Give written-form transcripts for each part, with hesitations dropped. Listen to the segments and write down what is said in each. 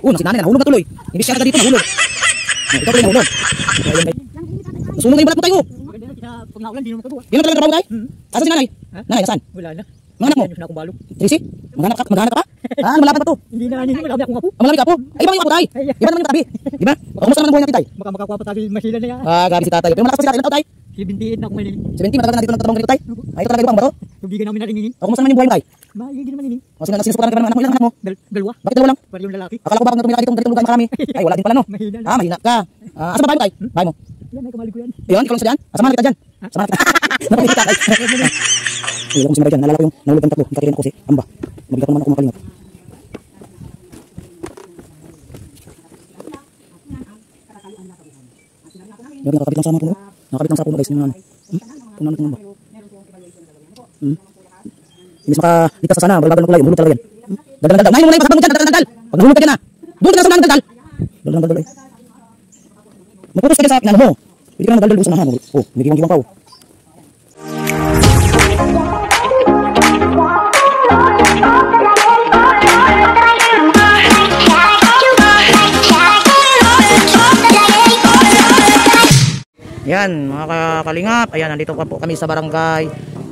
Si nanay nahulog na tuloy. Imbis siya dito nahulog. Ikaw tuloy nahulog. Ayan guys. Nasunog na yung balat mo tayo. Pag naulan, di naman kabuha. Yan ang talagang trabaho mo tayo? Asan si nanay? Nanay, nasaan? Wala na. Mga anak mo? Ayun na akong balo. Tracy? Maghanap ka pa? Malapit pa to. Hindi na nini, malapit akong apo. Malapit ka po? Ay, iba yung apo tayo. Iba naman yung katabi. Diba? Kumusta naman ang buhay natin tayo? Baka makakuha pa tayo masila na yan. Grabe si tatay. Pero malakas pa si tatay. Ilan taon tayo? 78 na ako may nini. 70, matagal ka na dito nagtatrabaho ganito tayo? Ito talaga lubang ba to? Tubigan namin na rin nini. Kumusta naman yung buhay mo tayo? Hindi naman nini. Sinusuportahan ka naman anak mo. Ilang anak mo? Dalawa. Bakit dalawa lang? Para yung lalaki. Akala ko ba kung tumira ka dito lugar marami? Ay, wala din pala no? Mahina na. Mahina ka. Asa ba bahay mo tayo? Bahay mo? Yan, ay kamali ko yan. Ayun, ikaw lang sa dyan? Asamahan kita dyan. Asamahan kita. Napakita tayo. Ayun, kung si Maray dyan. Nalala ko yung nahulog ng tatlo. Ikatirin ako si Amba. Mabigat naman ako makalingat. Grabe, nakakabit lang sa mga puno. Nakakabit lang sa puno guys. Yung ano. Puno ba? Imbis makaligtas sa sana, bagal ng kulay. Mahulog talaga yan. Daldal. Nahin mo na yung pasabang mo dyan. Daldal. Pag nahulog ka dyan na. Doon ka na sa unahan, daldal. Daldal. Magputos ka dyan sa inano mo. Pwede ka na magdaldal doon sa unahan. Nagiwang-giwang pa. Ayan, mga kalingap, ayan, nandito po kami sa barangay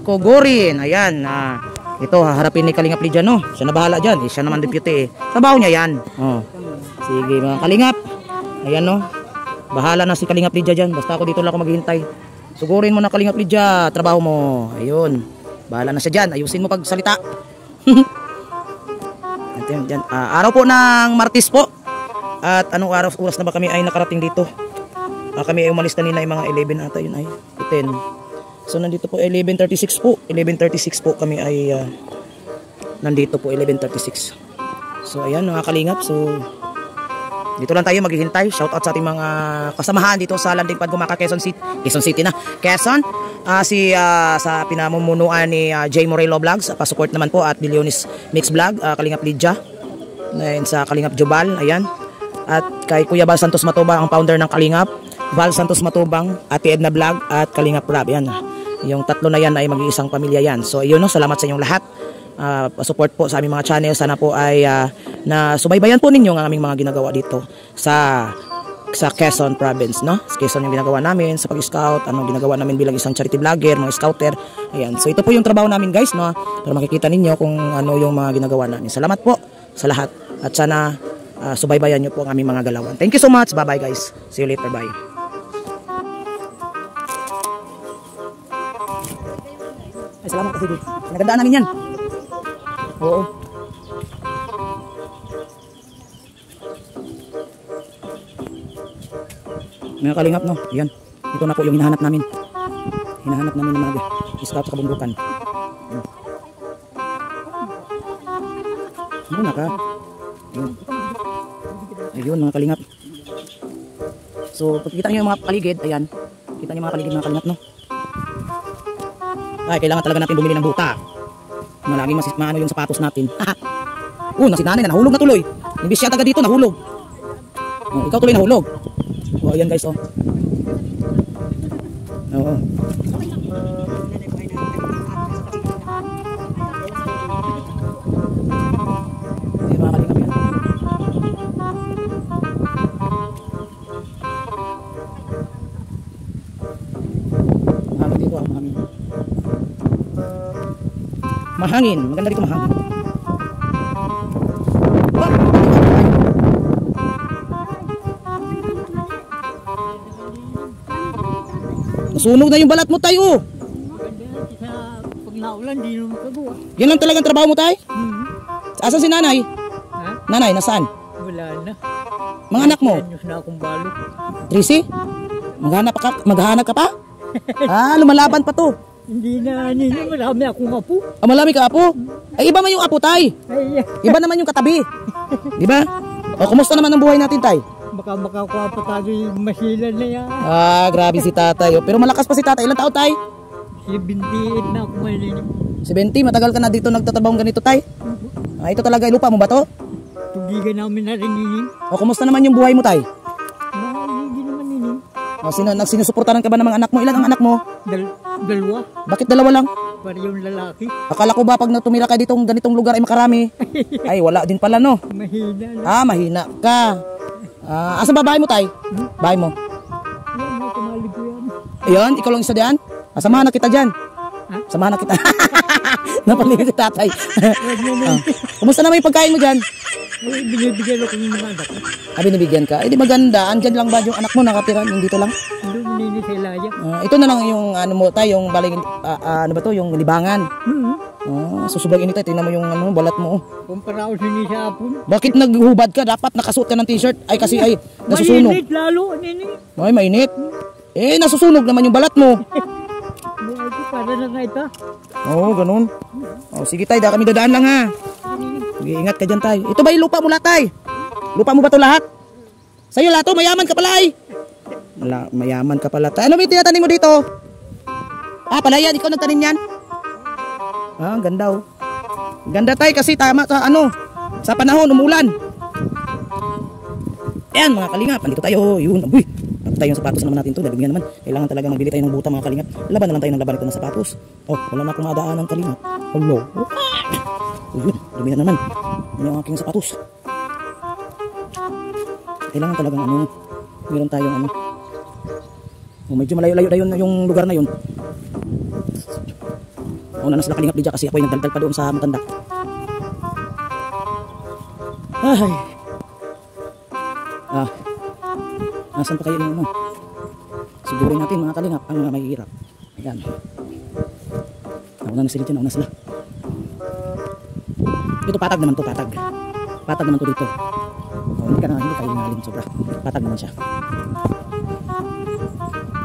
Kogorin. Ayan, ito, haharapin ni Kalingap Lydia, no? Siya na bahala dyan, siya naman deputy. Trabaho niya yan. Sige, mga kalingap. Ayan, no? Bahala na si Kalingap Lydia dyan. Basta ako dito lang ako maghihintay. Sugurin mo na Kalingap Lydia, trabaho mo. Ayun, bahala na siya dyan. Ayusin mo pag salita. Araw po ng Martes po. At anong oras na ba kami ay nakarating dito? Kami ay umalis kanina ay mga 11 ata yun ay 10. So nandito po 11:36 po. 11:36 po kami ay nandito po 11:36. So ayan mga kalingap. So dito lang tayo maghihintay. Shout out sa ating mga kasamahan dito sa Landing Pagumaka, Quezon City. Quezon City na. Quezon. Sa pinamumunuan ni J. Morelo Vlogs. Pa-support naman po at Billionis Mix Vlog, Kalingap Lydia. And sa Kalingap Jubal, ayan. At kay Kuya Val Santos Matubang, ang founder ng Kalingap. Val Santos Matubang, Ate Edna Vlog at Kalingap Rab. Yan. Yung tatlo na yan ay mag-iisang pamilya yan. So yun, no, salamat sa inyong lahat. Support po sa aming mga channel. Sana po ay nasubaybayan po ninyo ang aming mga ginagawa dito sa Quezon Province, no? Sa Quezon yung ginagawa namin sa pag-scout, anong ginagawa namin bilang isang charity vlogger, mga scouter. Ayan. So ito po yung trabaho namin, guys, no? Para makikita ninyo kung ano yung mga ginagawa namin. Salamat po sa lahat. At sana subaybayan nyo po ang aming mga galawan. Thank you so much. Bye-bye, guys. See you later. Bye. Ay, salamat kasi dito. Pinagandaan namin yan. Oo. Mga kalingap, no? Yan. Ito na po yung hinahanap namin. Hinahanap namin ng mga scout sa kabundukan. Muna ka. Ayun. Ayun, mga kalingap. So, pagkita nyo yung mga paligid, ayan. Kita nyo yung mga paligid, mga kalingap, no? Ay, kailangan talaga natin bumili ng buta. Malaging maano yung sapatos natin. Si nanay na nahulog na tuloy. Imbis siya taga dito, nahulog. Ikaw tuloy nahulog. Ayan guys, Oo. Ayan, mga kalingap yan. Mahangin dito, mahangin. Mahangin, maganda dito mahangin. Nasunog na yung balat mo tayo. Pag naulan, di naman kabuha. Yan lang talagang trabaho mo tayo? Asan si nanay? Nanay, nasaan? Wala na. Mga anak mo? Anyos na akong balo. Tracy? Maghahanap ka pa? Lumalaban pa to. Hindi na, marami akong apo. Malami ka apo? Ay, iba man yung apo tay. Iba naman yung katabi. Diba? Kumusta naman ang buhay natin tay? Baka makakuha pa tayo yung masilan na yan. Grabe si tatay. Pero malakas pa si tatay. Ilang taon tay? 78 na ako maninig. 70? Matagal ka na dito nagtatabang ganito tay? Ito talaga, lupa mo ba to? Tubigan namin na rin ninin. Kumusta naman yung buhay mo tay? Hindi naman ninin. Sinusuportahan ka ba ng mga anak mo? Ilan ang anak mo? Dalawa. Bakit dalawa lang? pa rin yung lalaki. Akala ko ba pag natumira ka ditong ganitong lugar ay makarami? Ay, wala din pala, no? Mahina lang. Ah, mahina ka. Asa ba bahay mo, tay? Bahay mo? Yan, may kumalig ko yan. Ayun, ikaw lang isa diyan? Samahan na kita dyan. Ha? Samahan na kita. Napaligid si tatay. Huwag mo na. Kumusta naman yung pagkain mo dyan? Ay, binibigyan ako ng mga anak. Binibigyan ka? Eh, di maganda. Andyan lang ba yung anak mo nakatira? Yung dito lang? Doon nini sa Ilaya. Ito na lang yung ano mo tayo, yung baling, ano ba to, yung libangan. Susubay ini tayo, tingnan mo yung ano, balat mo. Kumpara ko sini sa hapon. Bakit naghubad ka? Dapat nakasuot ka ng t-shirt. Ay kasi ay, nasusunog. Mainit lalo, nini. Ay, mainit. Eh, nasusunog naman yung balat mo. Buhay ko para na nga ito. Oo, ganun. Sige tay, kami dadaan lang ha. Sige, ingat ka dyan tay. Ito ba yung lupa mo lahat tay? Lupa mo ba ito lahat? Sa'yo lahat to, mayaman ka pala ay. Mayaman ka pala tay. Ano ba yung tinatanim mo dito? Palayan, ikaw nagtanim yan? Ang ganda oh. Ganda tay kasi tama sa ano, sa panahon, umulan. Ayan mga kalingap, nandito tayo. Yun, abuy. Tapos tayo yung sapatos naman natin to. Dahil naman, kailangan talaga magbili tayo ng buta mga kalingap. Laban na lang tayo ng laban ito ng sapatos. Wala na akong madaan ng kalingap. Hello. Yun, dumi na naman. Yan yung aking sapatos. Kailangan talagang ano, meron tayong ano. Medyo malayo-layo na yun yung lugar na yun. Una na sila kalingap di dyan kasi ako ay nagdaldal pa doon sa matanda. Ay. Nasaan pa kayo yung ano? Sigurin natin mga kalingap ang mga mahihirap. Ayan. Nauna na sila dyan, nauna sila. Ito patag naman to, patag. Patag naman to dito. Hindi kayo ngalim sobra. Patag naman siya.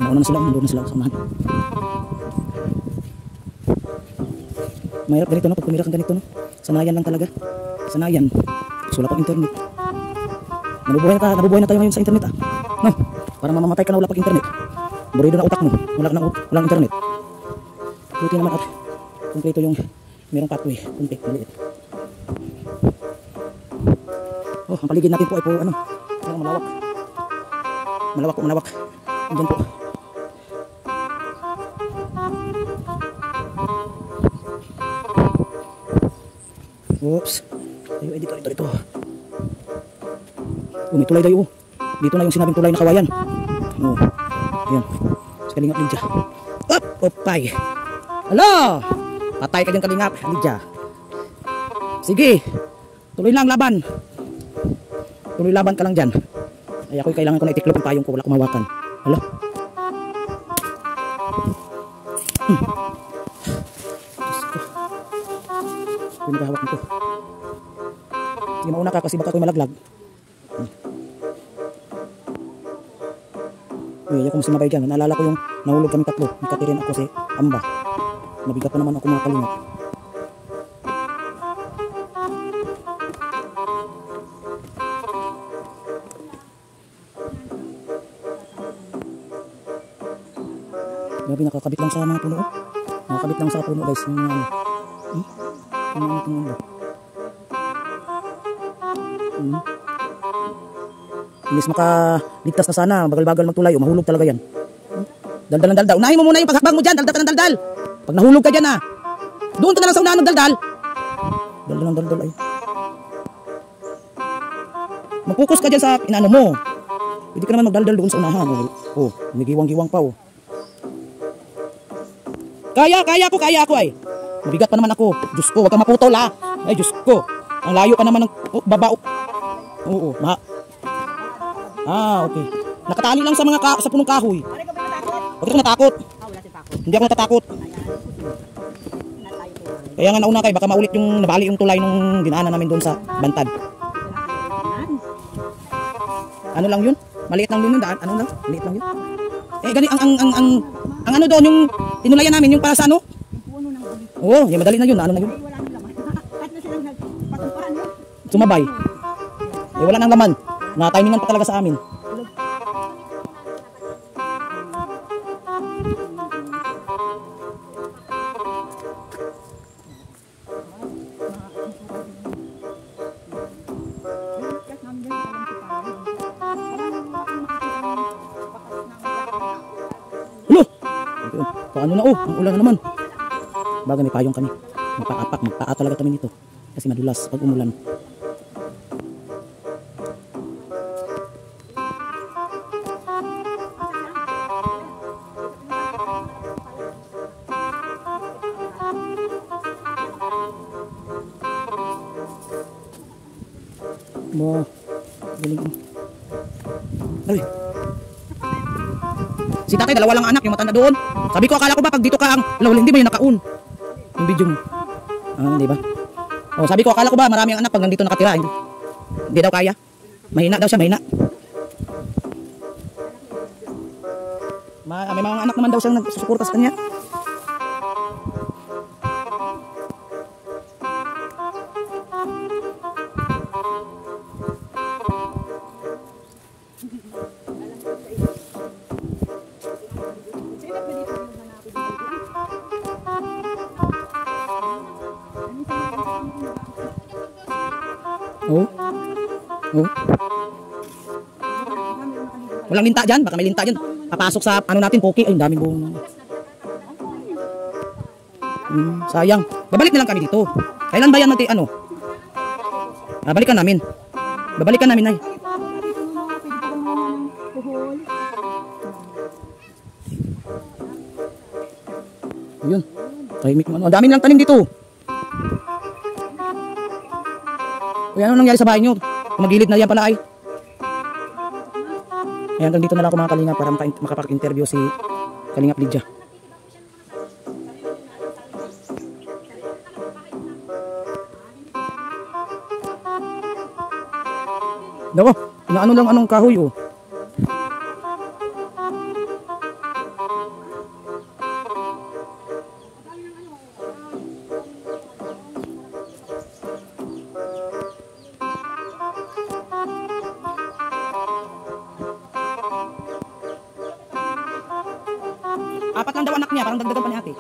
Nauna na sila, nandun na sila samahan. Mahirap ganito no, pag tumira kang ganito no. Sanayan lang talaga. Sanayan. Wala pang internet. Nabubuhay na tayo ngayon sa internet no, parang mamamatay ka na wala pag internet. Burido na utak mo. Walang internet. Buti naman at kumpleto yung merong pathway. Kunti, maliit. Ang paligid natin po ay po ano, malawak. Malawak. Diyan po. Oops. Tayo ay dito. May tulay tayo. Dito na yung sinabing tulay na kawayan. Ayan. Sa kalingap Lydia. Opay. Hala! Patay ka dyan kalingap Lydia. Sige. Tuloy lang laban. Tuloy laban ka lang dyan. Ay ako'y kailangan ko na itiklop yung payong ko. Wala kumawakan. Hala. Ito yung nakahawak nito. Sige mauna ka kasi baka ako'y malaglag. Ayaw ko sumabay dyan. Naalala ko yung nahulog kami tatlo. Ikatirin ako si Amba. Nabigat pa naman ako mga kalingap. Grabe, nakakabit lang sa mga puno. Nakakabit lang sa puno guys. Yung ano. Inis makaligtas na sana. Bagal-bagal magtulay. Mahulog talaga yan. Daldal ng daldal. Unahin mo muna yung paghakbang mo dyan. Daldal ka ng daldal. Pag nahulog ka dyan doon ka na lang sa unahan ng daldal. Daldal ng daldal ay. Mag-focus ka dyan sa inaano mo. Hindi ka naman magdaldal doon sa unahan. May giwang-giwang pa Kaya ko ay. Mabigat pa naman ako. Diyos ko, huwag kang maputol Ay, Diyos ko. Ang layo pa naman ng babao. Oo. Okay. Nakatali lang sa mga sa punong kahoy. Huwag ka natakot. Hindi ako natatakot. Kaya nga nauna kayo, baka maulit yung nabali yung tulay nung dinaanan namin doon sa bantad. Ano lang yun? Maliit lang yun daan. Ano lang? Maliit lang yun. Gani ang ano doon yung tinulayan namin yung para sa ano? Yung madali na yun. Ano na yun? Sumabay. Wala nang laman. Na-timingan pa talaga sa amin. Paano na ang ulan na naman. Baga may payong kami. Magpaa talaga kami nito. Kasi madulas pag umulan. Mo, galing. Ay. Si tatay, dalawa lang anak, yung matanda doon. Sabi ko, akala ko ba pag dito ka ang lawal, hindi ba yung naka-on? Yung video mo. Hindi ba? Oh, sabi ko, akala ko ba marami ang anak pag nandito nakatira. Hindi daw kaya. Mahina daw siya, mahina. May mga anak naman daw siyang nagsusuporta sa kanya. Oh. Walang linta dyan, baka may linta dyan. Papasok sa ano natin, poki. Ay, ang daming buong. Sayang. Babalik na lang kami dito. Kailan ba yan natin, ano? Balikan namin. Babalikan namin, ay. Ayun. Tahimik naman. Ang dami lang tanim dito. Uy, ano nangyari sa bahay nyo? Magilid na yan pala ay. Ayan, hanggang dito na lang ako mga kalingap para makapag-interview si Kalingap Lydia. Dawa, inaano lang anong kahoy oh. Apat lang daw anak niya, parang dagdagan pa ni ate.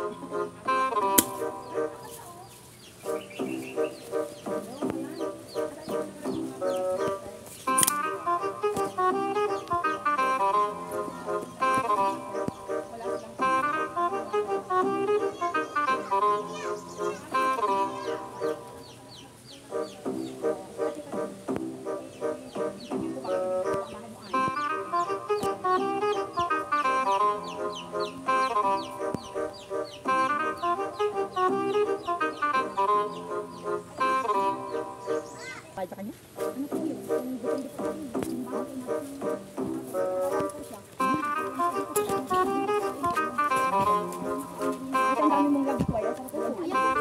Sa kanya? Ano po yun?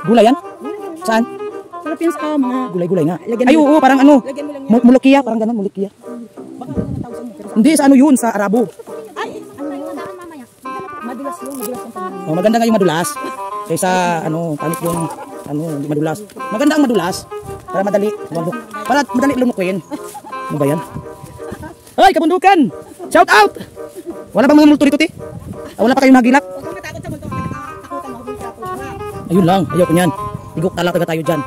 Gulay yan? Saan? Sarap yan sa mga Gulay-gulay nga. Ay oo, parang ano, mulukiya, parang gano'n, mulukiya. Hindi, sa ano yun, sa Arabo. Ay, ano na yung nadaan mamaya? Madulas yun, madulas yung pangyayon. Oh, maganda nga yung madulas. Kaysa ano, tanip yung ano, hindi madulas. Maganda ang madulas. Para madali lumukuin. Ano ba yan? Ay, kabundukan! Shout out! Wala bang mga multo dito, te? Wala pa kayong nagilak? Huwag kang matakot sa multo, nakakakutan mo, hindi ka po. Ayun lang, ayaw ko niyan. Igok talaga tayo dyan.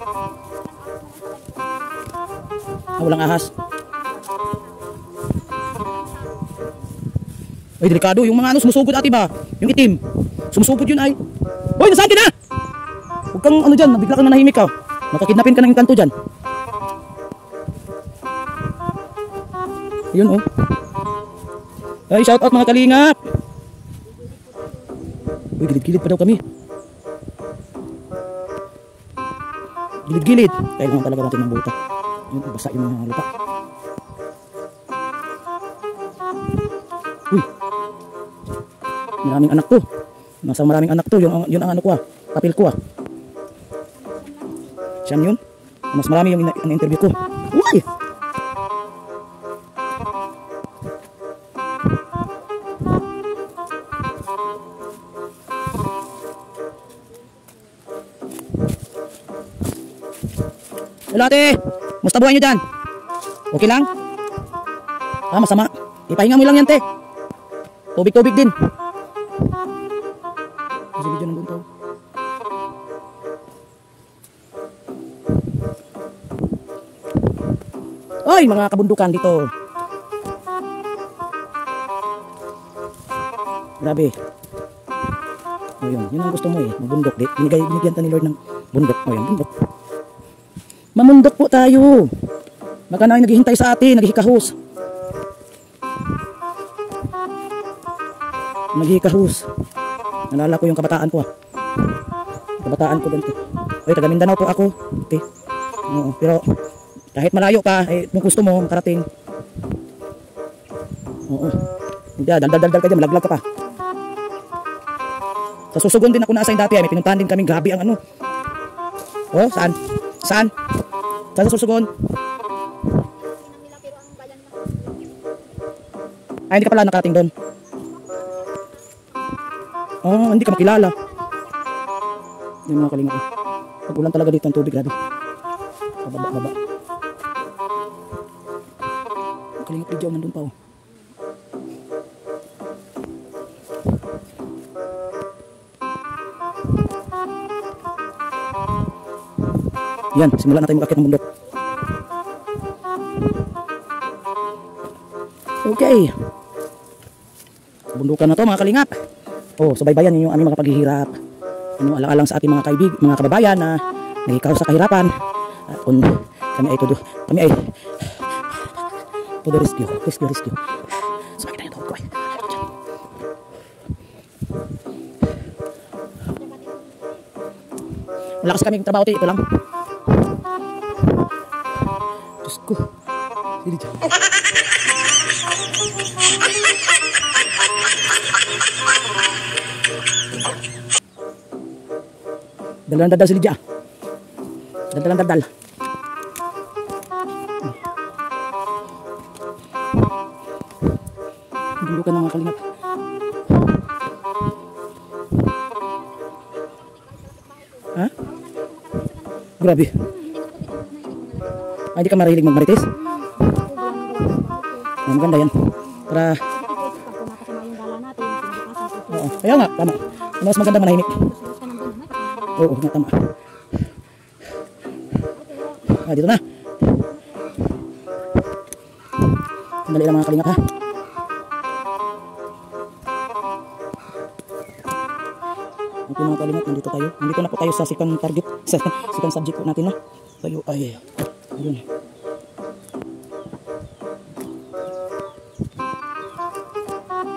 Walang ahas. Ay, delikado. Yung mga ano, sumusugod ati ba? Yung itim. Sumusugod yun ay. Hoy, nasa akin na! Huwag kang ano dyan, bigla kang nanahimik ka. Nakakidnapin ka ng inkanto dyan. Ayun oh. Ay, shout out mga kalingap. Uy, gilid-gilid pa daw kami. Gilid-gilid. Kailangan talaga natin ng buta. Yun, basa yung mga lupa. Uy. Maraming anak to. Nasa maraming anak to. Yun ang ano ko ah. Papel ko ah. Siyam yun. Mas marami yung interview ko. Uy! Hello ate! Musta buhay nyo dyan? Okay lang? Masama. Ipahinga mo lang yan te. Tubig-tubig din. Kasi video nandun to. Ay, mga kabundukan dito. Grabe. O yun, yun ang gusto mo eh, mabundok. Binigyan ta ni Lord ng bundok. O yun, bundok. Mamundok po tayo. Baka na ay naghihintay sa atin, naghihikahos. Naghihikahos. Nalala ko yung kabataan ko ah. Kabataan ko ganito. Oy, taga Mindanao po ako. Okay. Oo, pero kahit malayo ka, eh, kung gusto mo makarating. Oo. Hindi, dal ka dyan, malaglag ka pa. Sa Susugon din ako na-assign dati, may pinuntahan din kaming gabi ang ano. Oh, saan? Saan? Saan sa Susugon? Ay, hindi ka pala nakarating doon. Oh, hindi ka makilala. Yung mga kalingap. Pag ulan talaga dito ang tubig, grabe. Baba. Kalingap video nandun pa oh. Yan, simulan natin mag-akit ng bundok. Okay. Bundukan na to mga kalingap. Oh, subaybayan ninyo aming mga paghihirap. Ano, alang-alang sa ating mga kaibig, mga kababayan na nagikaw sa kahirapan. At kung kami ay to the rescue. So, makita niyo to. Wala kasi kaming trabaho, ito lang. Diyos ko. Sili dyan. Dalan dadal sili dyan. Dalan dadal. Bundukan ng mga kalingap. Ha? Grabe. Ay, hindi ka marihilig magmarites? Oh, maganda yan. Para... Oo, kaya nga, tama. Mas maganda manahimik. Oo, nga, tama. Ah, dito na. Sandali lang mga kalingap ha. Okay mga kalingap, nandito tayo. Nandito na po tayo sa second target. Sa second subject po natin no. Tayo ay... Ayun.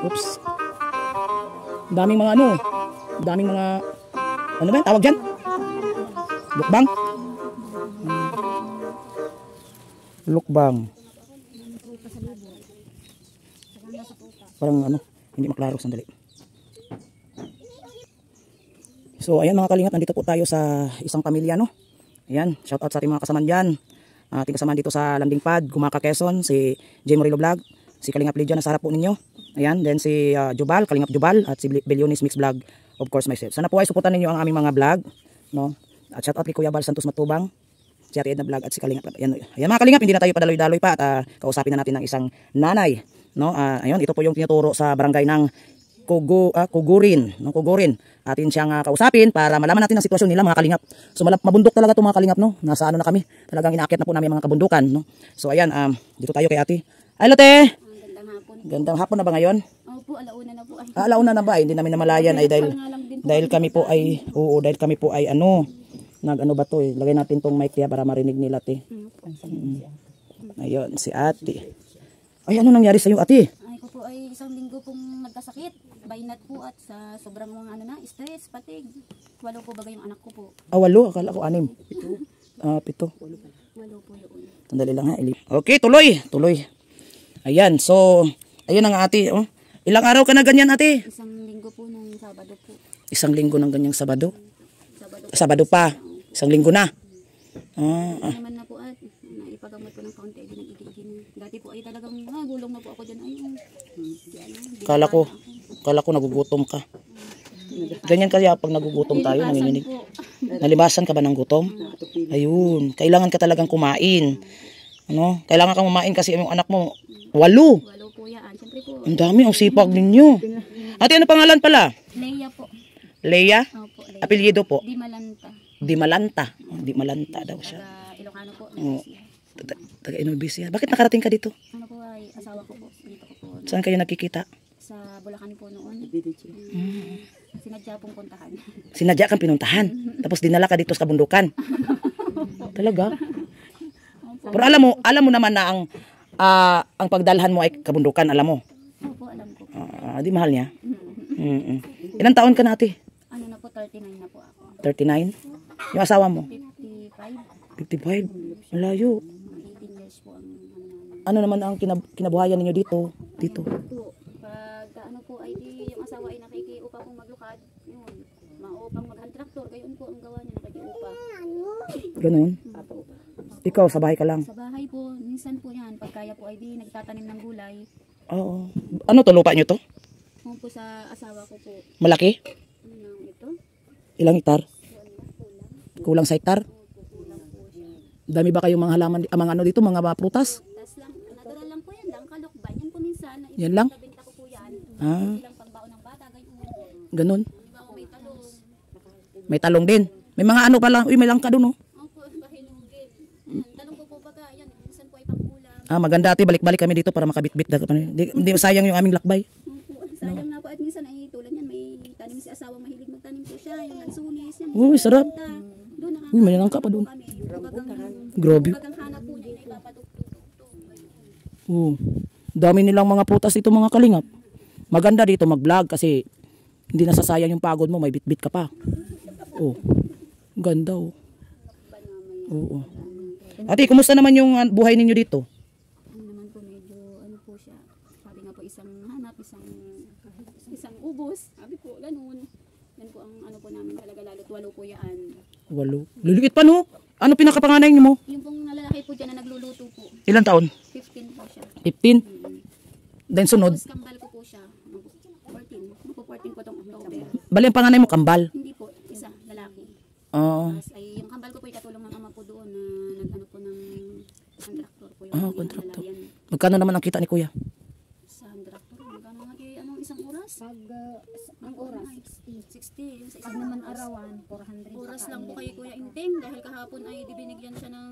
Oops. Daming mga ano. Daming mga... Ano ba yan? Tawag dyan? Lukbang? Lukbang. Parang ano, hindi maklaro, sandali. So ayan mga kalingap, nandito po tayo sa isang pamilya no. Ayan, shout out sa ating mga kasamaan dyan. Ating kasamaan dito sa Landing Pad, Gumaka, Quezon, si J. Morillo Vlog, si Kalingap Lydia nasa harap po ninyo. Ayan, then si Jubal, Kalingap Jubal, at si Billionis Mix Vlog, of course myself. Sana po ay suportan ninyo ang aming mga vlog, no? At shout out kay Kuya Bal Santos Matubang, si Ate Edna Vlog at si Kalingap. Ayan, ayan mga Kalingap, hindi na tayo padaloy-daloy pa at kausapin na natin ng isang nanay, no? Ayun, ito po yung tinuturo sa barangay ng Kugurin, no? Kugurin. Atin siyang kausapin para malaman natin ang sitwasyon nila mga Kalingap. So mabundok talaga 'to mga Kalingap no. Nasa ano na kami. Talagang inaakit na po namin mga kabundukan no. So ayan, dito tayo kay Ate. Ay Lote. Gandang hapon. Gandang hapon na ba ngayon? Opo, alauna na po ay. Alauna na ba? Hindi namin namalayan ay dahil kami po ay dahil kami po ay ano ba to eh. Lagay natin tong mic para marinig nila Ate. Ayun si Ate. Ay ano nangyari sa iyo Ate? Ay ko po ay isang linggo pong nagkasakit. Bainat po at sa sobrang mga ano na, stress, patig. 8 po bagay yung anak ko po. 8? Akala ko 6. 7. 8 po yun. Sandali lang ha. Okay, tuloy. Ayan, so, ayun ang Ate. Oh. Ilang araw ka na ganyan Ate? Isang linggo po nung Sabado po. Isang linggo ng ganyang Sabado? Sabado, Sabado pa. Isang linggo na. naman na po at naipagamot po ng kaunti. Nag-igigin. Dati po ay talagang gulong na po ako dyan. Ayun. Kala ko nagugutom ka. Ganyan kaya pag nagugutom tayo, nanginginig. Nalibasan ka ba ng gutom? Ayun, kailangan ka talagang kumain. Ano? Kailangan kang kumain kasi yung anak mo 8. 8 po yan. Siyempre po. Ang dami, ang sipag ninyo. Ate, ano pangalan pala? Leia po. Leia? Opo, Leia. Apelyido po? Di Malanta. Di Malanta daw siya. Taga Ilocano po. Taga Inobisia. Bakit nakarating ka dito? Ano po ay asawa ko po. Dito ko po. Saan kayo nagkikita? Sa Bulacan po noon. Sinadya pong puntahan. Sinadya kang pinuntahan. Tapos dinala ka dito sa kabundukan. Talaga? Pero alam mo naman na ang pagdalhan mo ay kabundukan, alam mo. Opo, alam ko. Di mahal niya. Ilang taon ka na, ate? Ano na po, 39 na po ako. 39? Yung asawa mo? 55. 55? Malayo. 18 years po ang Ano naman ang kinabuhayan ninyo dito? Dito. po. Pag ano po ay yung asawa ay nakikiupa pong maglukad, yun, maupang mag-hand tractor, gayon po ang gawa niya, nakikiupa. Ganun. Ikaw, sa bahay ka lang? Sa bahay po, minsan po yan, pag kaya po ay nagtatanim ng gulay. Oo. Ano to, lupa nyo to? Kung po sa asawa ko po, Malaki? ito, Ilang hektar? kulang. Kulang sa hektar? Kulang po siya. Dami ba kayong mga halaman, mga ano dito, mga prutas? Tas lang, natural lang po yan lang, kalukban. Yan po minsan, Yan lang? nabenta ko po yan. Ah, Ilang pangbaon ng bata, gayon. ganun. Di ba ako may talong? May talong din. May mga ano pala, uy, may langka doon, oh. Opo, pahinugin. Talong ko po baga, yan, minsan po ay pangkulang. Maganda ate, balik-balik kami dito para makabit-bit. Hindi sayang yung aming lakbay. Opo, sayang na po. At minsan ay tulad yan, may tanim si asawa, mahilig magtanim po siya, yung lansunis, yan. Uy, sarap. Doon, Uy, may langka pa doon. kami. Grabe. Bagang hanap po niya, ipapadugtog. Dami nilang mga prutas dito, mga kalingap. Maganda dito mag-vlog kasi hindi nasasayang yung pagod mo, may bit-bit ka pa. Oh. Ganda, oh. Oo. Ate, kumusta naman yung buhay ninyo dito? Ano naman po, medyo, ano po siya, sabi nga po, isang hanap, isang ubos. Sabi po, ganun. Yan po ang ano po namin talaga, lalo't walo po yan. 8. Liliit pa, no? Ano pinakapanganay niyo mo? Yung pong nalalaki po dyan na nagluluto po, Ilang taon? 15 po siya. 15? Then sunod? Tapos kambal ko po siya, 14. Magpo 14 po itong October. Bali ang panganay mo, kambal. Hindi po, isa, lalaki. Oo. Tapos ay, yung kambal ko po ikatulong ng ama po doon na nag-ano po ng contractor po. Contractor. Yan. Magkano naman ang kita ni kuya? Sa contractor, magkano nga kayo, anong isang oras? Pag ang oras, 60. Yung sa pag isang naman oras. arawan, 400. Oras lang po kay Kuya Inteng dahil kahapon ay binigyan siya ng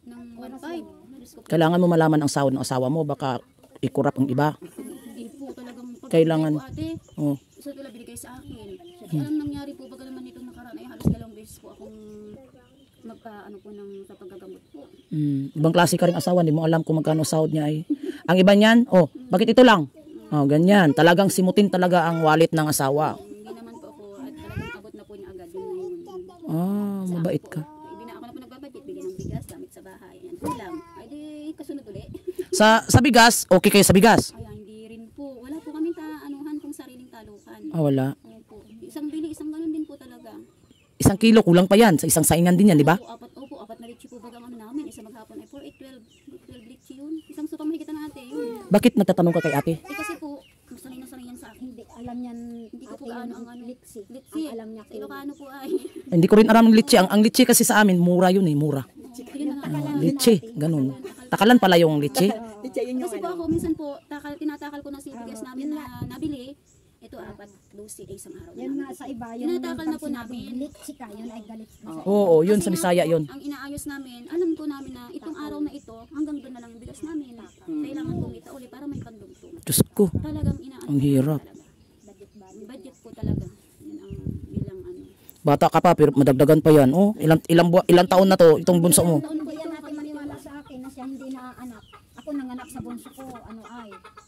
1.5. Diyos ko po. Kailangan mo malaman ang sahod ng asawa mo, baka ikurap ang iba. Hindi po talagang Kailangan. po, ate. Oh. Isa talaga binigay sa akin. Alam nangyari po baga naman itong nakaraan ay halos 2 beses po akong magpa-ano po ng sa paggagamot po. Ibang klase ka rin asawa, hindi mo alam kung magkano sahod niya ay. Ang iba niyan, bakit ito lang? Ganyan. Talagang simutin talaga ang wallet ng asawa. Hindi naman po ako at talagang abot na po niya agad yun na yun. Mabait ka. Hindi na ako na po nagbabudget, bigyan ng bigas, gamit sa bahay. Yan po lang. Ay di kasunod ulit. Sa bigas, okay kayo sa bigas? Ay hindi rin po. Wala po kami anuhan kung sariling talukan. Wala. Opo. Isang bili, isang ganun din po talaga. 1 kilo, kulang pa yan. Sa isang saingan din yan, di ba? Opo, apat na litchi po bagang ano namin. Isa maghapon ay 4, 12 litchi yun. Isang supang mahigit na ate yun. Bakit nagtatanong ka kay ate? Kasi po, sanay na sanay yan sa akin. Hindi, alam niyan, Hindi ko po ate, gaano yung ang ano. litsi. Litchi. Ang alam niya Sa Ilocano po ay. Hindi ko rin alam ng litchi. Ang litchi kasi sa amin, mura yun eh, mura. Yun na Litchi, ganun. Takalan pala yung litchi. Kasi po ako, minsan po, tinatakal ko na si bigas namin na nabili. Ito 4 ay isang araw Yan na. nga sa iba, yung Tinatakal na po namin. litsi ka, yun ay galit na sa Oo, yun Kasi sa nga Bisaya po, yun. Ang inaayos namin, alam ko namin na itong araw na ito, hanggang doon na lang yung bigas namin. Kailangan kumita uli para may pandugtong. Diyos ko, Talagang inaayos. ang hirap. Budget po talaga. Yun ang bilang ano. Bata ka pa, pero madagdagan pa yan. Ilang taon na to, itong bunso mo. Taon ko yan natin maniwala sa akin na siya hindi na anak. Ako nanganak sa bunso ko,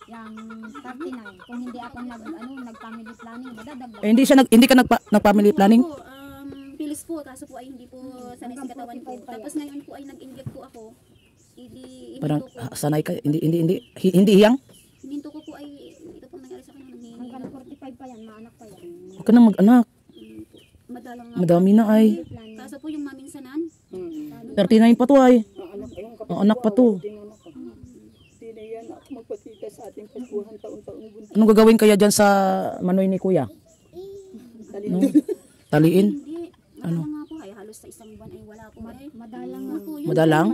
yung 39. Kung hindi ako nag-family planning, madadagdag. Hindi ka nag-family planning? Po, pilis po, kaso po ay hindi po sanay sa katawan ko. Tapos ngayon po ay nag-inject po ako. Parang Ininto ko. sanay ka, hindi hiyang? Ininto ko po ay, ito po nangyari sa kanya. Hanggang 45 pa yan, maanak pa yan. Huwag ka nang mag-anak. Madalang nga. Madami na ay. Kaso po yung maminsanan, 39 pa to ay. Ang anak pa to. Anong gagawin kaya dyan sa manoy ni kuya? No? Taliin? hindi. Madalang nga po ay halos sa isang buwan ay wala po ay. Madalang Ano po yun? Madalang?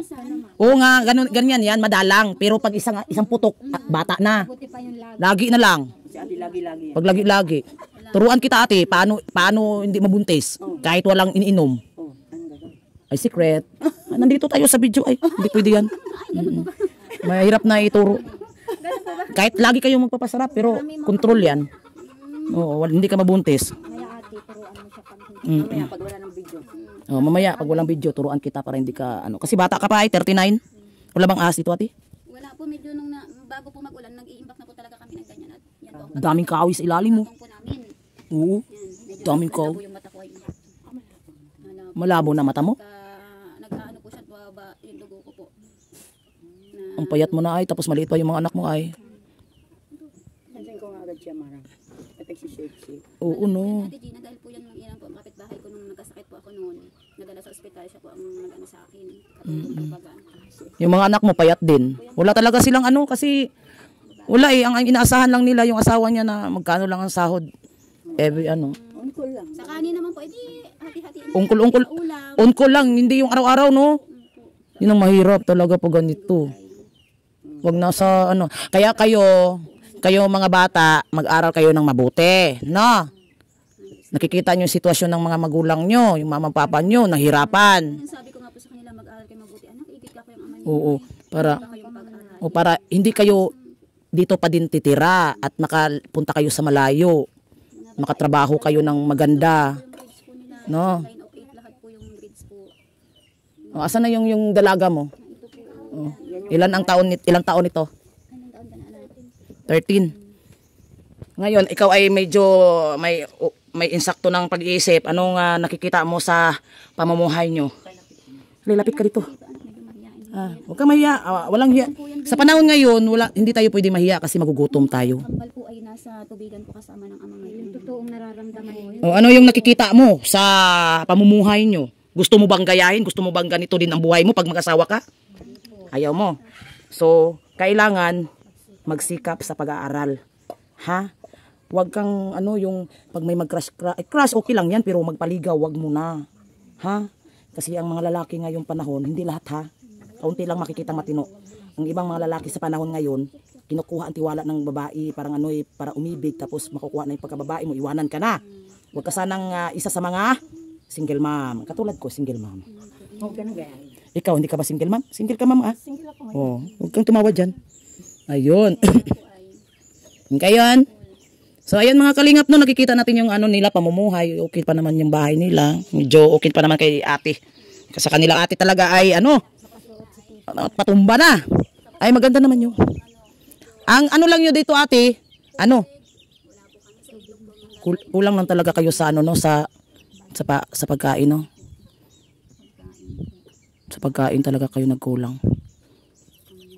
Oo nga, ganyan yan, madalang. Pero pag isang putok, bata na. buti pa yung lagi. Lagi na lang. Pag lagi-lagi. Turuan kita ate, paano hindi mabuntis? Kahit walang iniinom. Ay, secret. Nandito tayo sa video. Ay, hindi pwede yan. Mahirap na ituro. Kahit lagi kayong magpapasarap, pero control yan. Oo, hindi ka mabuntis. Mamaya pag wala ng video. Oh, mamaya pag walang video turuan kita para hindi ka ano. Kasi bata ka pa ay 39. Wala bang ahas ito ate? Wala po, medyo nung bago po mag-ulan, nag-iimbak na po talaga kami ng ganyan. At yan po, ang Daming kaawis sa ilalim mo. po namin. Oo. Yan, medyo Daming malabo kaw. yung mata ko ay malabo. Malabo na mata mo. Nag-ano po siya, baba yung dugo ko po. Ang payat mo na ay tapos maliit pa yung mga anak mo ay. Pansin ko nga agad siya marang. At nagsishake-shake. Oo no. Ate Gina, dahil po yan po ang kapitbahay ko nung nagkasakit po ako noon. Nadala sa ospital, siya po ang nag-ano sa akin. Katulong po baga. Yung mga anak mo payat din. Wala talaga silang ano kasi wala eh. Ang inaasahan lang nila yung asawa niya na magkano lang ang sahod. Every ano. Ungkol lang. Sa kanin naman po, edi hati-hati. Ungkol-ungkol. Ulam. Ungkol lang, hindi yung araw-araw no. Yun ang mahirap talaga pag ganito. Wag nasa ano. Kaya kayo mga bata, mag-aral kayo ng mabuti, no? Nakikita niyo yung sitwasyon ng mga magulang niyo, yung mama papa niyo, nahirapan. Sabi ko nga po sa kanila, mag-aral kayo mabuti. Anak, ikit ka po yung ama niyo. Oo, para Kayong pag-aral. para hindi kayo dito pa din titira at makapunta kayo sa malayo. Makatrabaho kayo ng maganda, Yung grades po nila, no? line of 8 lahat po yung grades po. O, asan na yung dalaga mo? Oh. Ilang taon ito? Anong taon ka na anak? 13. Ngayon, ikaw ay medyo may insakto ng pag-iisip. Anong nakikita mo sa pamumuhay nyo? Lilapit ka dito. Huwag kang mahiya. Walang hiya. Sa panahon ngayon, hindi tayo pwede mahiya kasi magugutom tayo. Kambal po ay nasa tubigan po kasama ng ama ngayon. Totoong nararamdaman mo yun. O, ano yung nakikita mo sa pamumuhay nyo? Gusto mo bang gayahin? Gusto mo bang ganito din ang buhay mo pag mag-asawa ka? Ayaw mo. So, kailangan magsikap sa pag-aaral. Ha? Huwag kang yung pag may mag-crush, crush okay lang yan pero magpaligaw, wag mo na. Ha? Kasi ang mga lalaki ngayong panahon, hindi lahat ha. Kaunti lang makikita matino. Ang ibang mga lalaki sa panahon ngayon, kinukuha ang tiwala ng babae, parang para umibig, tapos makukuha na yung pagkababae mo, iwanan ka na. Huwag ka sanang isa sa mga single mom. Katulad ko, single mom. Huwag ka na gayahin. Ikaw, hindi ka ba single mom? Single ka mom ah? Single ako. Oh, huwag kang tumawa dyan. Ayun. Ngayon. So, ayan mga kalingap no, nakikita natin yung nila, pamumuhay. Okay pa naman yung bahay nila. Medyo okay pa naman kay ate. Kasi sa kanilang ate talaga ay patumba na. Ay, maganda naman yun. Ang lang yun dito ate, kulang lang talaga kayo sa sa pagkain no. Sa pagkain talaga kayo nagkulang.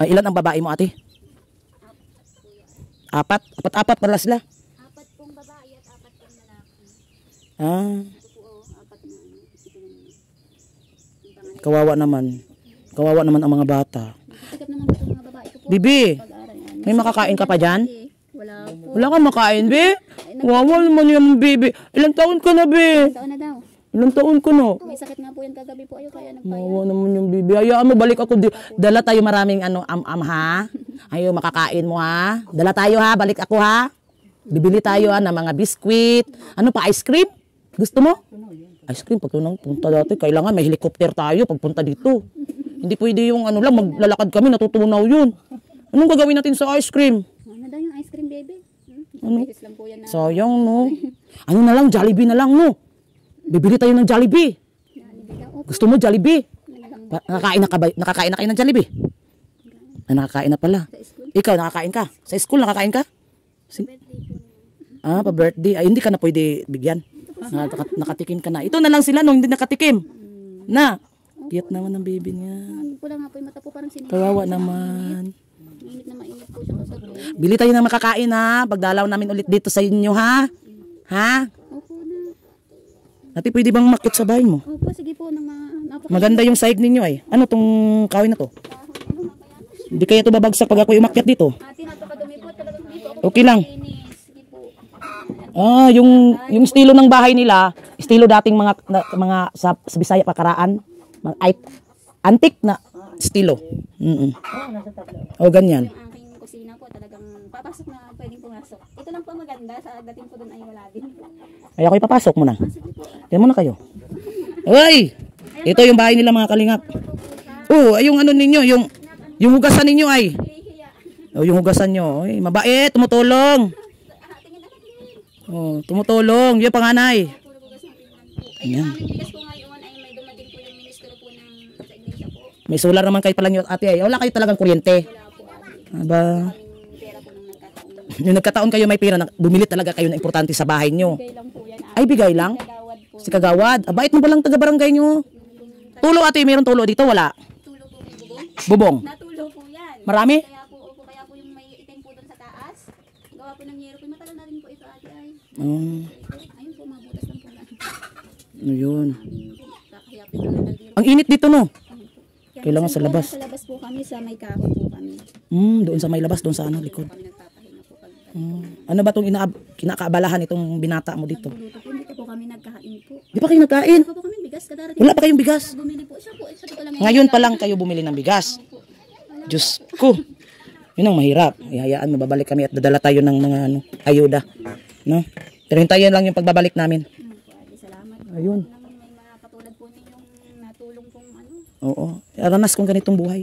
Ay, ilan ang babae mo ate? Apat pala sila. 4 pong babae at 4 pong lalaki. Apat na. Kawawa naman. Kawawa naman ang mga bata. Sikap naman po itong mga babae ko po. Bibi, Pag-aaral yan. may makakain ka pa dyan? Wala po. Wala kang makain, Bi? Wawa naman yung Bibi. Ilang taon ka na, Bi? Taon na daw. Ilang taon ka na? May sakit nga po yan kagabi po. Ayaw kaya nagpaya. Wawa naman yung Bibi. Hayaan mo, balik ako. Dala tayo maraming ha? Ayaw, makakain mo, ha? Dala tayo, ha? Balik ako, ha? Bibili tayo, ha? Ng mga biskwit. Ano pa, ice cream? Gusto mo? Ice cream, pag punta dati, kailangan may helicopter tayo pagpunta dito. Hindi pwede yung lang, maglalakad kami, natutunaw yun. Anong gagawin natin sa ice cream? Ano daw yung ice cream, baby? Ano? Lang po yan na. Sayang, no? Ano na lang, Jollibee na lang, no? Bibili tayo ng Jollibee. Gusto mo Jollibee? Nakakain na kayo ng Jollibee? Nakakain na pala. Ikaw, nakakain ka? Sa school, nakakain ka? Pa-birthday. Ay, hindi ka na pwede bigyan. Nakatikim ka na. Ito na lang sila, no? Hindi nakatikim. Na. Cute naman ang baby niya. Wala nga po yung mata po parang sinigay. Kawawa naman. Mainit na mainit po siya kasi. Bili tayo ng makakain, ha? Pagdalaw namin ulit dito sa inyo, ha? Ha? Opo na. Ate, pwede bang makit sa bahay mo? Opo, sige po. Maganda yung sahig ninyo ay. Ano tong kahoy na to? Hindi kaya ito babagsak pag ako umakyat dito. Ate, napakadumi po. Talagang dito ako. Okay lang. Sige po. Yung estilo ng bahay nila, estilo dating mga sa Bisaya pakaraan. Antique na estilo. Ganyan. Yung aking kusina po, talagang papasok na pwedeng pumasok. Ito lang po maganda. Sa dating po doon ay wala din. Ay, ako'y papasok muna. Yan muna kayo. Uy! Ito yung bahay nila mga kalingap. Ay yung ninyo, yung hugasan ninyo ay. Yung hugasan nyo. Ay, mabait, tumutulong. Tumutulong. Yung panganay. Ayan. Yung aming bigas po ngayon ay may dumating po yung ministro po ng sa iglesia po. May solar naman kayo palang yun, ate. Wala kayo talagang kuryente. Wala po abi. Aba, Kaming pera po nung nagkataon. yung nagkataon kayo may pera, bumili talaga kayo na importante sa bahay nyo. Bigay lang po yan abi. Ay, bigay lang? Kagawad po. Si Kagawad. Abait mo ba lang taga-barangay nyo? Tulo, ate. Mayroong tulo dito? Wala. Tulo po kay Bubong. Bubong. Natulo po yan. Marami? Kaya po, opo, kaya po yung may itim po doon sa taas. Gawa po ng yero po. Matagal na rin po ito ate ay. Ayun po, mabutas lang po yan. Yun. Kaya po yung matagal din. Ang init dito, no? Kaya Kailangan minsan sa labas. po, Sa labas po kami, sa may kahoy po kami. Doon sa may labas, doon sa ano, likod. Kami nagpapahinga po pag Ano ba itong kinakaabalahan itong binata mo dito? luto po. Hindi po kami nagkain po. Di pa kayo nagkain? Wala po kami bigas. Kadarating Wala pa kayong bigas? bumili po siya po. Sabi ko lang Ngayon pa lang kayo bumili ng bigas. Diyos ko. Yun ang mahirap. Ihayaan mo, babalik kami at dadala tayo ng mga ayuda. No? Pero hintayin lang yung pagbabalik namin. Salamat. Ayun. Naman may mga katulad po ninyong natulong pong ano. Oo. Ranas kong ganitong buhay.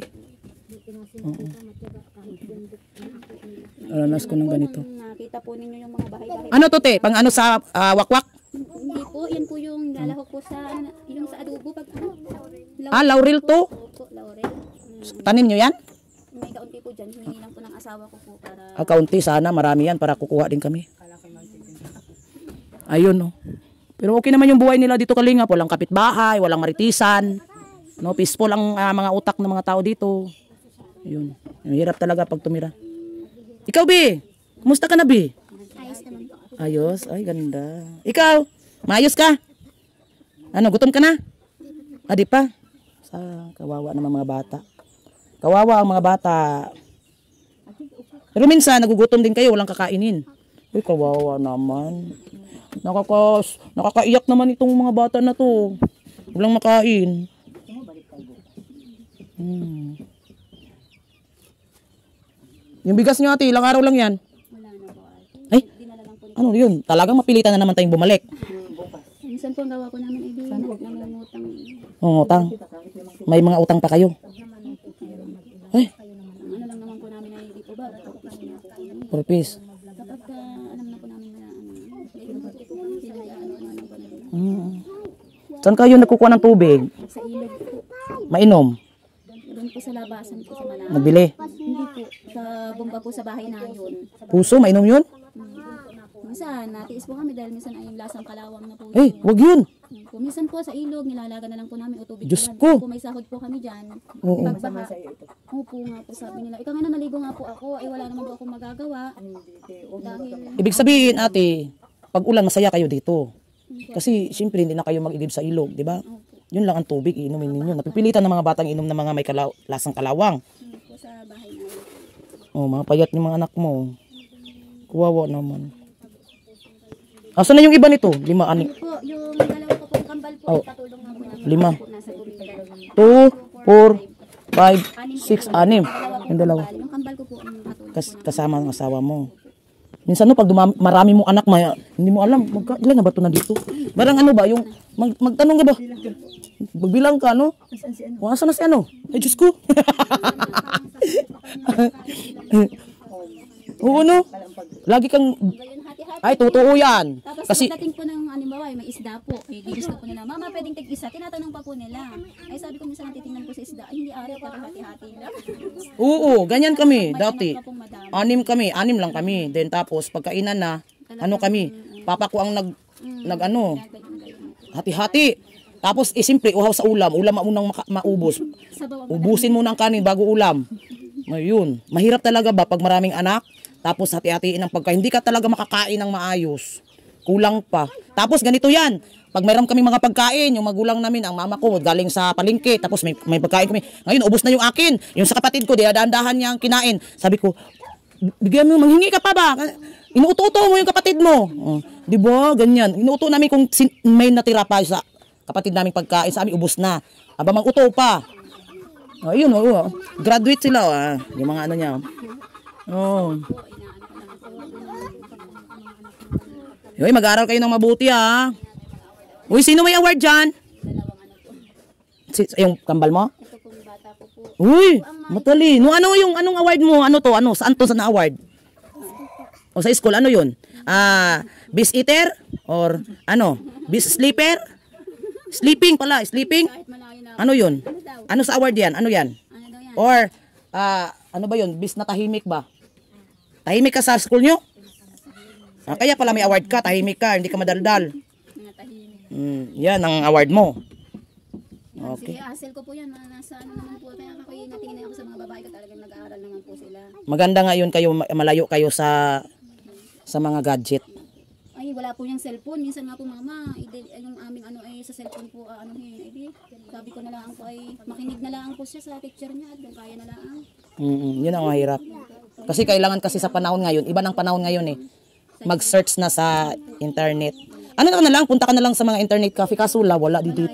Ranas ko ng ganito. Nung nakita po ninyo yung mga bahay-bahay. Ano to, te? Pang ano sa wakwak? Hindi po, yan po yung lalahok po sa, yung sa adobo pag ano. Laurel to? Opo, laurel. Tanim nyo yan? May kaunti po dyan, hiningi lang po ng asawa ko po para Kaunti, sana marami yan para kukuha din kami. Ayun, no. Pero okay naman yung buhay nila dito, Kalingap. Walang kapitbahay, walang maritisan. No, peaceful ang mga utak ng mga tao dito. Yun. Ang hirap talaga pag tumira. Ikaw, Bi. Kumusta ka na, Bi? ayos naman po. Ayos. Ay, ganda. Ikaw, maayos ka? Ano, gutom ka na? Di pa? Kawawa naman mga bata. Kawawa ang mga bata. Pero minsan, nagugutom din kayo, walang kakainin. Uy, kawawa naman. Nakakaiyak naman itong mga bata na to. Walang makain. Yung bigas nyo, ate, ilang araw lang yan? Wala na po. Ay, Dinala lang po. ano yun? Talagang mapilitan na naman tayong bumalik. Minsan po ang gawa ko namin ay di namumutang. Utang. May mga utang pa kayo. Ay, Ang ano lang naman po namin ay hindi po ba? Purpose na po kami. purpose. Kapag alam na po namin na ano, ano po namin. Saan kayo nagkukuha ng tubig? Sa ilog po. Mainom? Doon po sa labasan po sa Manila. Nagbili? Hindi po. Sa bumba po sa bahay na yun. Puso? Mainom yun? Minsan, natiis po kami dahil minsan ay yung lasang kalawang na po. Eh, wag yun. Minsan po sa ilog, nilalaga na lang po namin o tubig. Diyos ulan. ko. Kung may sahod po kami dyan, Oo. pagbaha. Opo nga po sabi nila. Ikaw nga na naligo nga po ako, ay wala naman po akong magagawa. Dahil, Ibig sabihin, ate, pag ulan, masaya kayo dito. Kasi, siyempre, hindi na kayo mag-igib sa ilog, di ba? Yun lang ang tubig, inumin ninyo. Napipilitan ng mga batang inom ng mga may lasang kalawang. po sa bahay na yun. Oh, mga payat yung mga anak mo. Kuwawa naman. Asan na yung iba nito? 5, 6. Po, yung dalawa ko pong kambal po, Oh. patulong nga po namin. 5. Po, nasa tubigan. 2, 4, 5, 6, 6. Yung dalawa. Yung kambal ko po, ang patulong. Kasama ang asawa mo. Minsan no, pag marami mong anak, hindi mo alam, ilan na ba ito na dito? Barang ano ba, yung, magtanong ka ba? Magbilang ka, no? Asan na si ano? Ay, Diyos ko. Oo, no? Lagi kang, Ngayon, hati-hati. ay, totoo yan. Tapos Kasi, pagdating po ng halimbawa, may isda po. Eh, di gusto po nila, Mama, pwedeng tig-isa. Tinatanong pa po nila. Ay, sabi ko minsan titingnan ko sa isda. Ay, hindi ari, pero hati-hati lang. oo, ganyan kami, May dati. anak pa pong madami. 6 lang kami. Then tapos, pagkainan na, ano kami, papa ko ang nag-ano, hati-hati. Tapos, siyempre, uhaw sa ulam. Ulam munang maubos. Sabaw ang Ubusin mo ng kanin bago ulam. Ayun. Mahirap talaga ba pag maraming anak? Tapos hati-hatiin ang pagkain. Hindi ka talaga makakain ng maayos. Kulang pa. Tapos ganito yan. Pag mayroon kami mga pagkain, yung magulang namin, ang mama ko galing sa palengke, tapos may pagkain kami. Ngayon, ubos na yung akin. Yung sa kapatid ko, dahan-dahan niyang kinain. Sabi ko, bigyan mo, manghingi ka pa ba? Inuuto mo yung kapatid mo. Di ba? Ganyan. Inuuto namin kung may natira pa sa kapatid naming pagkain. Sabi, ubos na. Aba, mang-uto pa. Ayun, graduate sila. Yung mga ano niya. Oh. Uy, mag-aaral kayo ng mabuti Uy, sino may award dyan? Yung kambal mo? ito pong bata ko po. Uy, matali. No, ano yung anong award mo? Ano to? Ano? Saan to sa na-award? O sa school, ano yun? Beast eater? Or ano? Beast sleeper? Sleeping pala, sleeping. Kahit malayo na. Ano yun? Ano daw? Ano sa award yan? Ano yan? Ano daw yan? Or, ano ba yun? Bis na tahimik ba? Tahimik ka sa school nyo? Kaya pala may award ka, tahimik ka, hindi ka madaldal. Mga tahimik. Yan ang award mo. Okay. Sige, asel ko po yan. Mga nasa ano naman po. Kaya ako natingin ako sa mga babae ko talagang nag-aaral naman po sila. Maganda ngayon kayo, malayo kayo sa mga gadget. Ay, wala po yung cellphone. Minsan nga po mama, yung aming ano ay sa cellphone po anuhin. Ay di, sabi ko na lang po ay makinig na lang po siya sa teacher niya at kung kaya na lang. Yun ang mahirap. Kasi kailangan kasi sa panahon ngayon, iba ng panahon ngayon eh. Mag-search na sa internet. Ano na lang, punta ka na lang sa mga internet cafe. Kaso wala dito.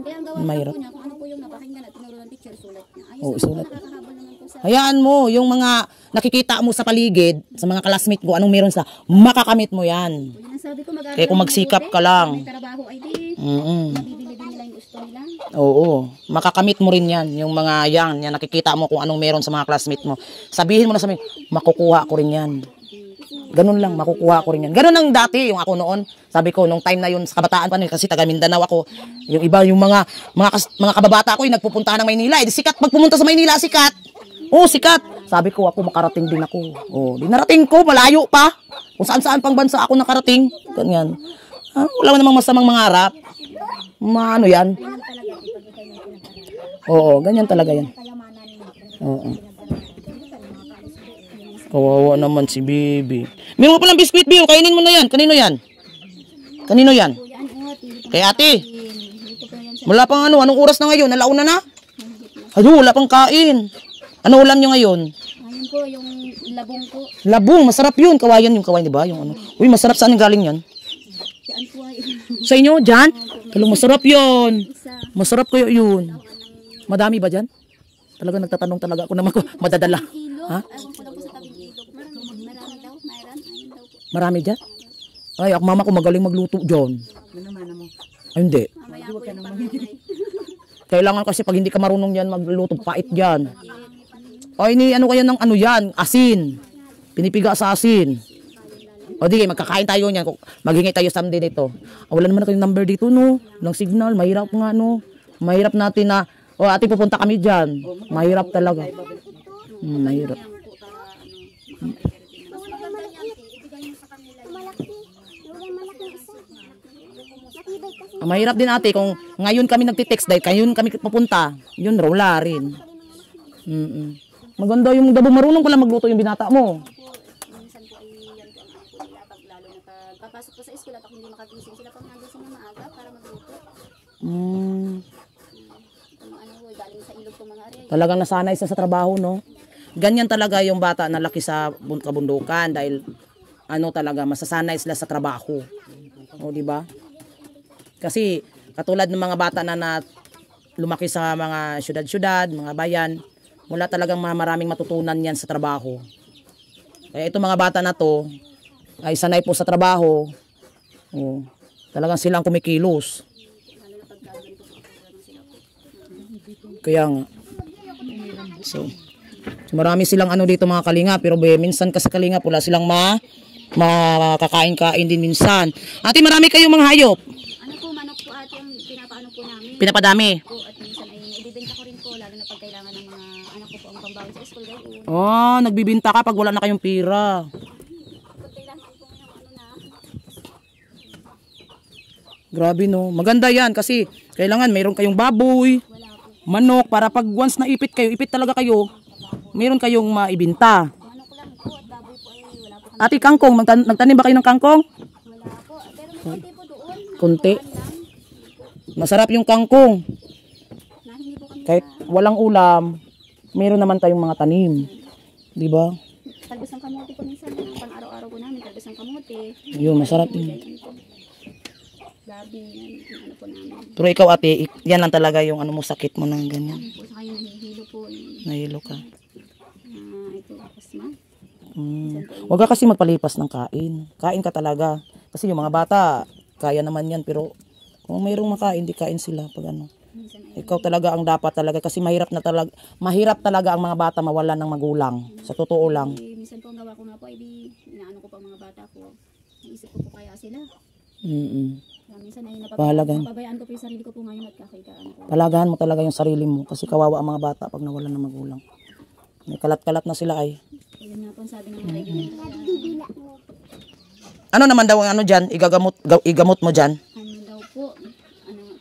Kaya ang gawa Mahirap. po niya kung ano po yung napakinggan at tinuro ng teacher, sulat niya. Ayos Oo, na po, sulat. nakakahabol naman po sa... Hayaan mo, yung mga nakikita mo sa paligid, sa mga classmate ko, anong meron sa, makakamit mo yan. Yan ang sabi ko, mag-aaral Kaya kung ng magsikap mabuti, ka lang. May trabaho ay di, mabibili din nila yung gusto nila. Oo, makakamit mo rin yan, yung mga yan nakikita mo kung anong meron sa mga classmate mo. Sabihin mo na sa mga, makukuha ko rin yan. Ganun lang, makukuha ko rin yan. Ganun lang dati, yung ako noon. Sabi ko, nung time na yun, sa kabataan pa nun, kasi taga Mindanao ako. Yung iba, yung mga kababata ko, yung nagpupunta ng Maynila. Eh, sikat, pag pumunta sa Maynila, sikat. Oo, sikat. Sabi ko, ako makarating din ako. Oo, di narating ko, malayo pa. Kung saan-saan pang bansa ako nakarating. Ganyan. Wala namang masamang mangarap. Ano yan? Oo, ganyan talaga yan. Oo. Kawawa naman si Bibi. Meron mo palang biskuit, Bibi. Kainin mo na yan. Kanino yan? Kanino yan? Yan, Kay ate. dito po yan sa... Wala pang ano. Anong oras na ngayon? Nalauna na? Ayun, wala pang kain. Ano ulam nyo ngayon? Ayun po, yung labong po. Labong, masarap yun. Kawayan yung kawayan, di ba? Yung ano. Uy, masarap. Saan galing yan? Yan po ay Sa inyo, dyan? Kalong masarap yun. isa. Masarap kayo yun. Madami ba dyan? Talaga nagtatanong talaga ako naman ko. Madadala. Ilog. Ha? Ewan ko lang po sa tabing ilog. Marami daw. Mayroon. Ayun daw po. Marami dyan? Ay, ako mama ko magaling magluto dyan. Ay, hindi. Mamaya po yung panganay. Kailangan kasi pag hindi ka marunong yan magluto, pait yan. Ay, ni ano kaya ng ano yan? Asin. Pinipiga sa asin. O di, magkakain tayo niyan. Maghingi tayo someday dito. Wala naman na kayong number dito, no? Walang signal. Mahirap nga, no? Mahirap natin na, ate, pupunta kami dyan. Mahirap talaga. Mahirap. Yan po para ano, Mahirap din ate kung ngayon kami nagtitext dahil ngayon kami pupunta. Yun raw, wala rin. Maganda yung dabo, marunong pala magluto yung binata mo. minsan po ay yan po ang ano po nila pag lalo na pag papasok po sa school at ako hindi makagising sila pang nagising na maaga para magluto. Kung ano po, galing sa ilog po mga ari. Talagang nasanay siya sa trabaho, no? Ganyan talaga yung bata na laki sa kabundukan dahil ano talaga, masasanay sila sa trabaho. O, di ba? Kasi katulad ng mga bata na lumaki sa mga syudad-syudad, mga bayan, wala talagang maraming matutunan yan sa trabaho. Kaya itong mga bata na to ay sanay po sa trabaho. O, talagang silang kumikilos. Kaya nga. So, marami silang ano dito mga kalinga, pero minsan kasi kalinga wala silang makakain-kain din minsan. Ate, marami kayong mga hayop. Ano po, manok po ate ang pinapaano po namin. Pinapadami. Po, at minsan ay naibibenta ko rin po, lalo na pag kailangan ng mga anak ko po ang pambaon sa school gayon. Oh, nagbibinta ka pag wala na kayong pira. Pag kailangan po yung ano na, Grabe no. Maganda yan kasi kailangan mayroon kayong baboy, manok, para pag once na ipit talaga kayo, mayroon kayong maibinta. manok lang po at baboy po ay wala po kami. Ate, kangkong, nagtanim ba kayo ng kangkong? Wala po, pero may konti po doon. Kunti. Masarap yung kangkong. Nahingi po kami Kahit walang ulam, mayroon naman tayong mga tanim. Di ba? talbos ng kamote po minsan, pang araw-araw po namin, talbos ng kamote. Yun, masarap din. Ganyan po. Gabi, yan, yung ano po namin. Pero ikaw ate, yan lang talaga yung ano mo, sakit mo ng ganyan. Po, saka yung nahihilo po, yung, Nahilo ka. ito, asma. Huwag ka kasi magpalipas ng kain. Kain ka talaga. Kasi yung mga bata, kaya naman yan. Pero kung mayroong makain, di kain sila pag ano. Minsan ay, Ikaw talaga ang dapat talaga. Kasi mahirap talaga ang mga bata mawalan ng magulang. Sa totoo lang. minsan po ang gawa ko nga po, ay di, inaano ko pa ang mga bata ko. Naisip ko po kaya sila. Minsan ay Pahalagan. napabayaan ko po yung sarili ko po ngayon at kakitaan ko. Palagahan mo talaga yung sarili mo kasi kawawa ang mga bata pag nawalan ng magulang. May kalat-kalat na sila ay. Yun nga po ang sabi ng mga kaibigan. Ano naman daw ang ano dyan? Igamot mo dyan? Ano daw po,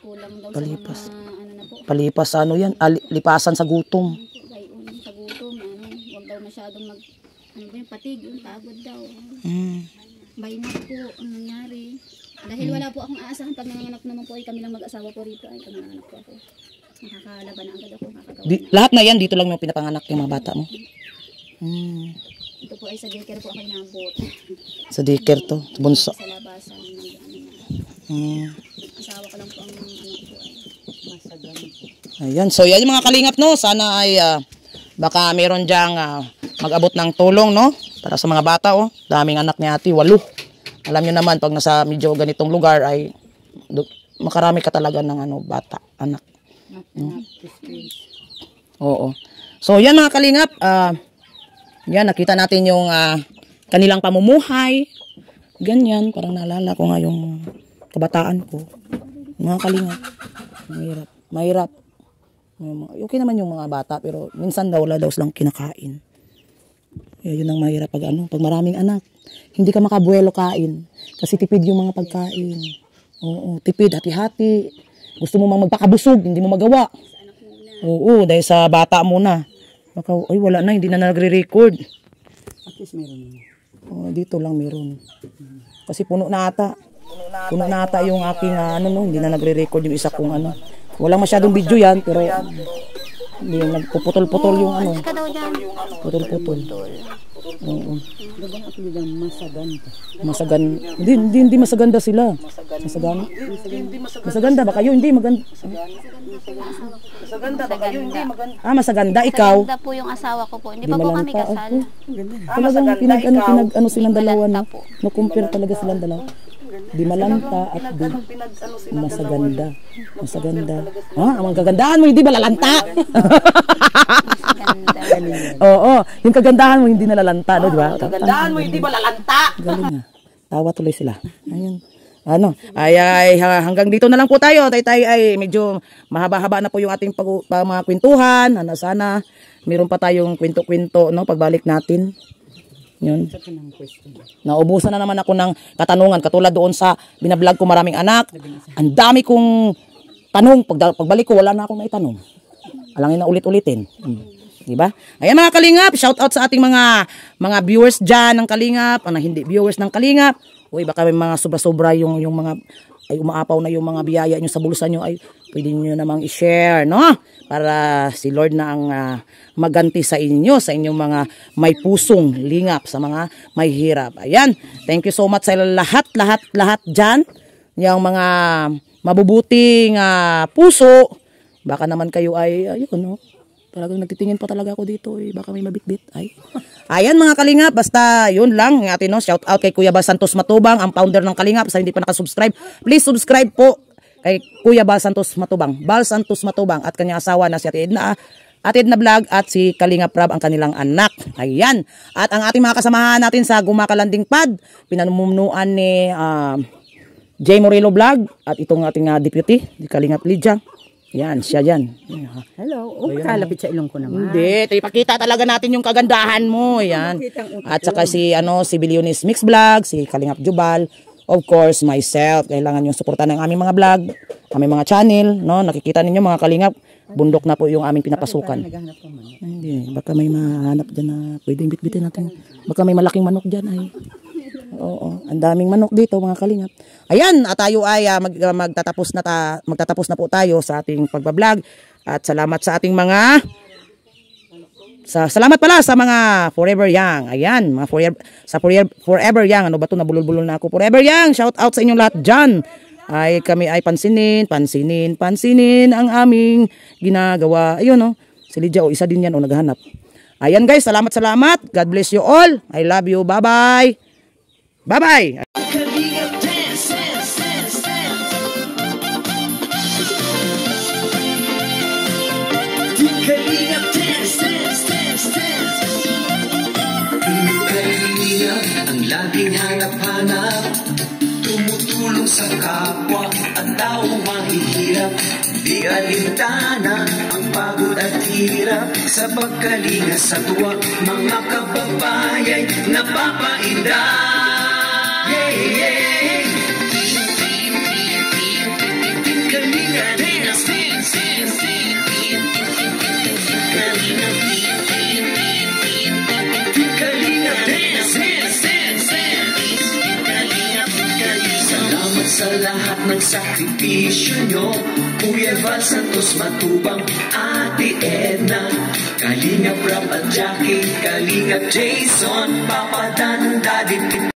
kulang daw Palipas. sa mga, ano na po, Palipas sa ano yan? Lipasan sa gutom. gayon, sa gutom, huwag daw masyadong patig, yung pagod daw. Bainat po, ang nangyari. Dahil wala po akong aasahan pag nanganak naman po ay kami lang mag-asawa po rito, ay pag nanganak po ako. Nakakalaban na agad ako, makakagawa. Lahat na yan, dito lang yung pinapanganak yung mga bata mo. Ito po ay sa daycare po ako inabot. Sa daycare to, sa bunso. Sa labasan, asawa ko lang po ang po ay masagan. Ayan, so yan yung mga kalingap, no? Sana ay baka meron dyang mag-abot ng tulong, no? Para sa mga bata, oh. Daming anak ni ate, 8. Alam nyo naman, pag nasa medyo ganitong lugar ay makarami ka talaga ng bata, anak. Oo. So yan mga kalingap, yan nakita natin yung kanilang pamumuhay. Ganyan, parang naalala ko nga yung kabataan ko. Mga kalingap, mahirap. Okay naman yung mga bata, pero minsan daw wala daw silang kinakain. Yun ang mahirap pag maraming anak. Hindi ka makabuelo kain. Kasi tipid yung mga pagkain. Oo, tipid, hati-hati. Gusto mo magpakabusog, hindi mo magawa. Oo, dahil sa bata muna. Baka, ay wala na, hindi na nagre-record. At least meron. Dito lang meron. Kasi puno na ata. Puno na ata yung aking hindi na nagre-record yung isa kong Walang masyadong video yan, pero hindi nagpuputol-putol yung Putol-putol. Oo. Dagang ako nila Masaganda. Hindi masaganda sila. Masaganda ba kayo? Hindi maganda. Masaganda ba kayo? Hindi maganda. Masaganda ikaw. Maganda po yung asawa ko po. Hindi pa po kami kasal. Talagang pinag silang dalawa na. No compare talaga silang dalawa. Di malanta at di masaganda. Ang kagandahan mo hindi malalanta. Oo, yung kagandahan mo hindi nalalanta, no, di ba? Kagandahan mo hindi malalanta. Galing nga. Tawa tuloy sila. Ayun. Hanggang dito na lang po tayo. Tayo ay medyo mahaba-haba na po yung ating mga kwentuhan. Sana meron pa tayong kwento-kwento, no, pagbalik natin. Yun. Naubusan na naman ako ng katanungan. Katulad doon sa binablog ko maraming anak. Ang dami kong tanong. Pagbalik ko, wala na akong maitanong. Alangin na ulit-ulitin. Diba? Ayan mga kalingap, shout out sa ating mga viewers dyan ng kalingap. Hindi viewers ng kalingap. Uy, baka may mga sobra-sobra yung mga ay umaapaw na yung mga biyaya nyo sa bulsa nyo, ay pwede nyo namang i-share, no? Para si Lord na ang maganti sa inyong mga may pusong lingap, sa mga may hirap. Ayan, thank you so much sa lahat dyan. Yung mga mabubuting puso, baka naman kayo ay, ayun, no? Talagang nagtitingin pa talaga ako dito, baka may mabitbit. Ayan mga kalingap, basta yun lang atin, no? Shout out kay Kuya Bal Santos Matubang, ang founder ng Kalingap. Sa hindi pa nakasubscribe, please subscribe po kay Kuya Bal Santos Matubang, at kanyang asawa na si Ate Edna Vlog at si Kalingap Rab ang kanilang anak. Ayan, at ang ating mga kasamahan natin sa Gumakalanding Pad, pinanumunuan ni Jay Morelo Vlog at itong ating deputy, di Kalingap Lydia. Yan, siya dyan. Hello. Kalapit sa ilong ko naman. Hindi, ipakita talaga natin yung kagandahan mo. Yan. At saka si Billionis Mix Vlog, si Kalingap Jubal, of course, myself. Kailangan yung suportahan ng aming mga vlog, aming mga channel, no? Nakikita ninyo mga Kalingap, bundok na po yung aming pinapasukan. Hindi, baka may mahanap dyan na pwedeng bitbitin natin. Baka may malaking manok dyan ay. Oo, ang daming manok dito mga Kalingap. Ayan, at tayo ay magtatapos na po tayo sa ating pagbablog. At salamat sa ating mga salamat pala sa mga Forever Young. Ayan, mga Forever Young. Ano ba 'to, nabulol-bulol na ako. Forever Young, shout out sa inyong lahat diyan. Ay kami ay pansinin ang aming ginagawa. Ayun, no. Si Lydia, isa din yan naghahanap. Ayan guys, salamat. God bless you all. I love you. Bye-bye. Bye-bye. Ang laging hanap-hanap tumutulong sa kapwa at taong mahihirap. Di alintana ang pagod at hirap sa pagkalinga sa tuwa, mga kababayay napapainda. Yeah, yeah. Kalinga Dance. Kalinga Dance. Salamat sa lahat ng sakripisyo nyo, Kuya Val Santos Matubang, Ate Edna, Kalinga Prab at Jackie, Kalinga Jason, Papa Dan, Daddy Tito,